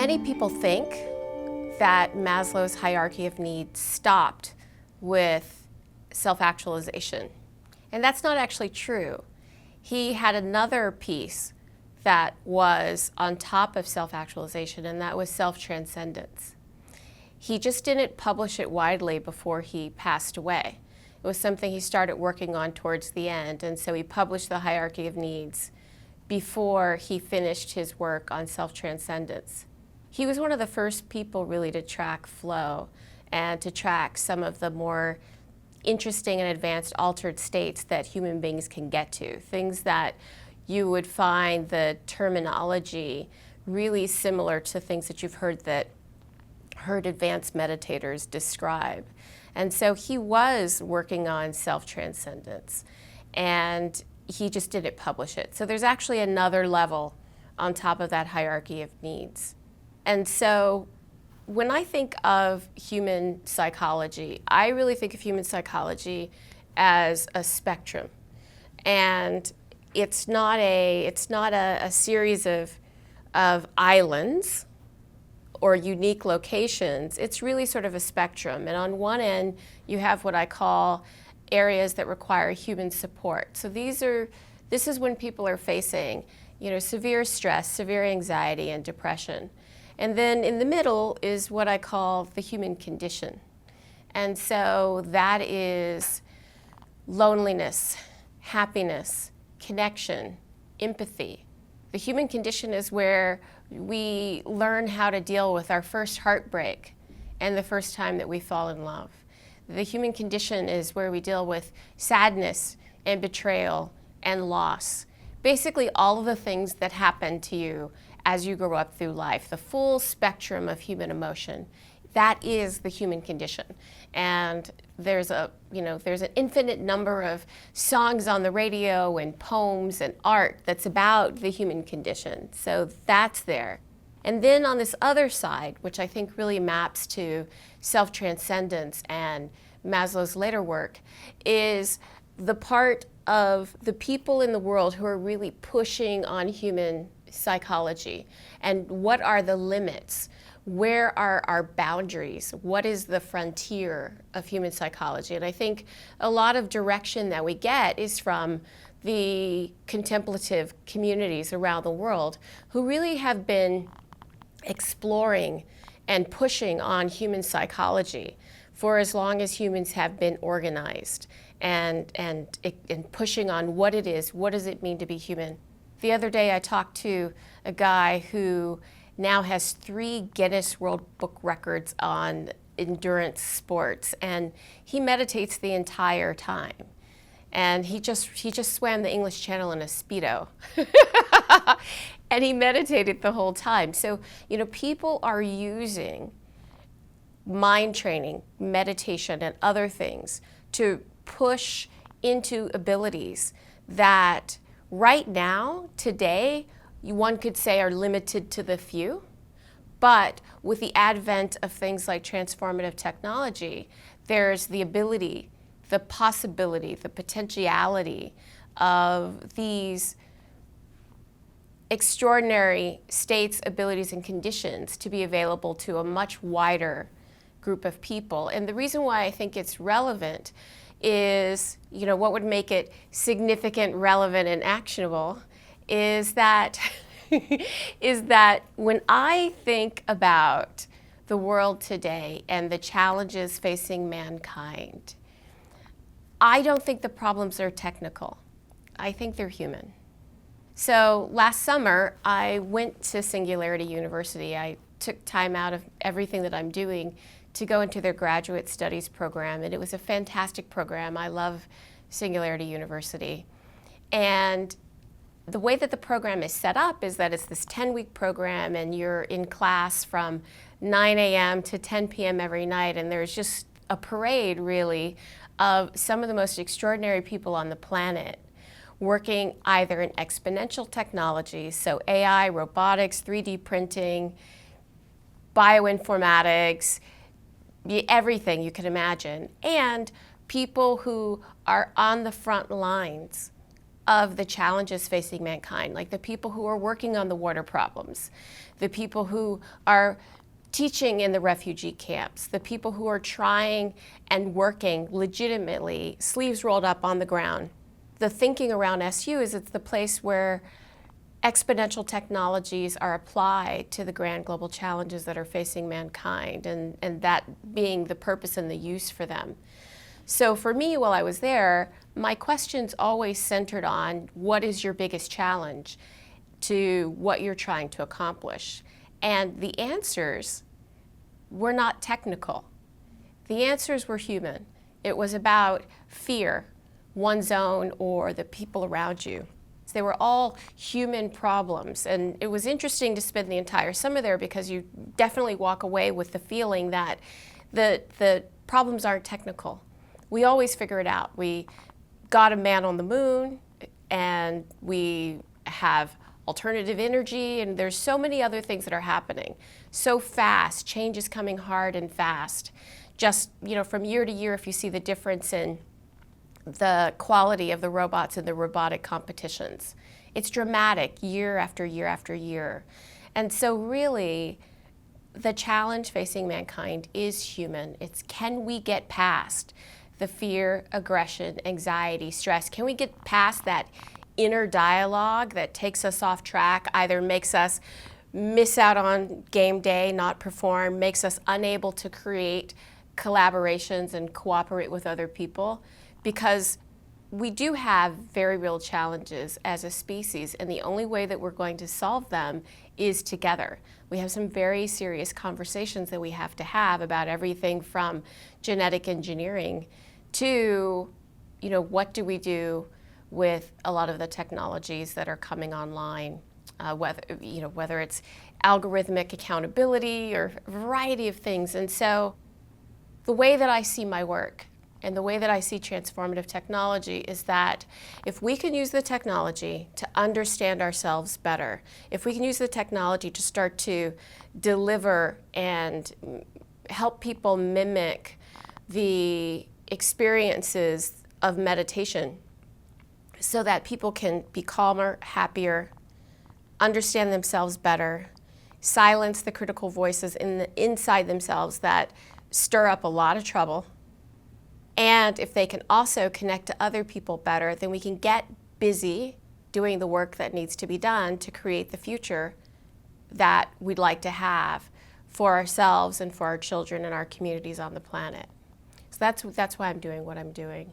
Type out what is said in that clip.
Many people think that Maslow's hierarchy of needs stopped with self-actualization. And that's not actually true. He had another piece that was on top of self-actualization, and that was self-transcendence. He just didn't publish it widely before he passed away. It was something he started working on towards the end, and so he published the hierarchy of needs before he finished his work on self-transcendence. He was one of the first people really to track flow and to track some of the more interesting and advanced altered states that human beings can get to, things that you would find the terminology really similar to things that you've heard advanced meditators describe. And so he was working on self-transcendence, and he just didn't publish it. So there's actually another level on top of that hierarchy of needs. And so when I think of human psychology, I really think of human psychology as a spectrum. And it's not a series of islands or unique locations. It's really sort of a spectrum. And on one end, you have what I call areas that require human support. So this is when people are facing, severe stress, severe anxiety, and depression. And then in the middle is what I call the human condition. And so that is loneliness, happiness, connection, empathy. The human condition is where we learn how to deal with our first heartbreak and the first time that we fall in love. The human condition is where we deal with sadness and betrayal and loss. Basically all of the things that happen to you as you grow up through life, the full spectrum of human emotion. That is the human condition. And there's an infinite number of songs on the radio and poems and art that's about the human condition. So that's there. And then on this other side, which I think really maps to self-transcendence and Maslow's later work, is the part of the people in the world who are really pushing on human psychology. And what are the limits? Where are our boundaries? What is the frontier of human psychology? And I think a lot of direction that we get is from the contemplative communities around the world who really have been exploring and pushing on human psychology for as long as humans have been organized and pushing on what it is, what does it mean to be human. The other day I talked to a guy who now has 3 Guinness World Book records on endurance sports, and he meditates the entire time. And he just swam the English Channel in a Speedo. And he meditated the whole time. So, people are using mind training, meditation, and other things to push into abilities that right now, today, one could say are limited to the few. But with the advent of things like transformative technology, there's the ability, the possibility, the potentiality of these extraordinary states, abilities, and conditions to be available to a much wider group of people. And the reason why I think it's relevant is, what would make it significant, relevant, and actionable is that when I think about the world today and the challenges facing mankind, I don't think the problems are technical. I think they're human. So last summer, I went to Singularity University. I took time out of everything that I'm doing to go into their graduate studies program, and it was a fantastic program. I love Singularity University. And the way that the program is set up is that it's this 10-week program, and you're in class from 9 a.m. to 10 p.m. every night, and there's just a parade, really, of some of the most extraordinary people on the planet working either in exponential technology, so AI, robotics, 3D printing, bioinformatics, everything you can imagine, and people who are on the front lines of the challenges facing mankind, like the people who are working on the water problems, the people who are teaching in the refugee camps, the people who are trying and working legitimately, sleeves rolled up on the ground. The thinking around SU is it's the place where exponential technologies are applied to the grand global challenges that are facing mankind, and that being the purpose and the use for them. So for me, while I was there, my questions always centered on what is your biggest challenge to what you're trying to accomplish. And the answers were not technical. The answers were human. It was about fear, one's own or the people around you. They were all human problems, and it was interesting to spend the entire summer there because you definitely walk away with the feeling that the problems aren't technical. We always figure it out. We got a man on the moon, and we have alternative energy, and there's so many other things that are happening so fast. Change is coming hard and fast. Just, from year to year, if you see the difference in the quality of the robots in the robotic competitions. It's dramatic year after year after year. And so really, the challenge facing mankind is human. It's can we get past the fear, aggression, anxiety, stress? Can we get past that inner dialogue that takes us off track, either makes us miss out on game day, not perform, makes us unable to create collaborations and cooperate with other people? Because we do have very real challenges as a species, and the only way that we're going to solve them is together. We have some very serious conversations that we have to have about everything from genetic engineering to, what do we do with a lot of the technologies that are coming online, whether it's algorithmic accountability or a variety of things. And so the way that I see my work and the way that I see transformative technology is that if we can use the technology to understand ourselves better, if we can use the technology to start to deliver and help people mimic the experiences of meditation so that people can be calmer, happier, understand themselves better, silence the critical voices inside themselves that stir up a lot of trouble. And if they can also connect to other people better, then we can get busy doing the work that needs to be done to create the future that we'd like to have for ourselves and for our children and our communities on the planet. So that's why I'm doing what I'm doing.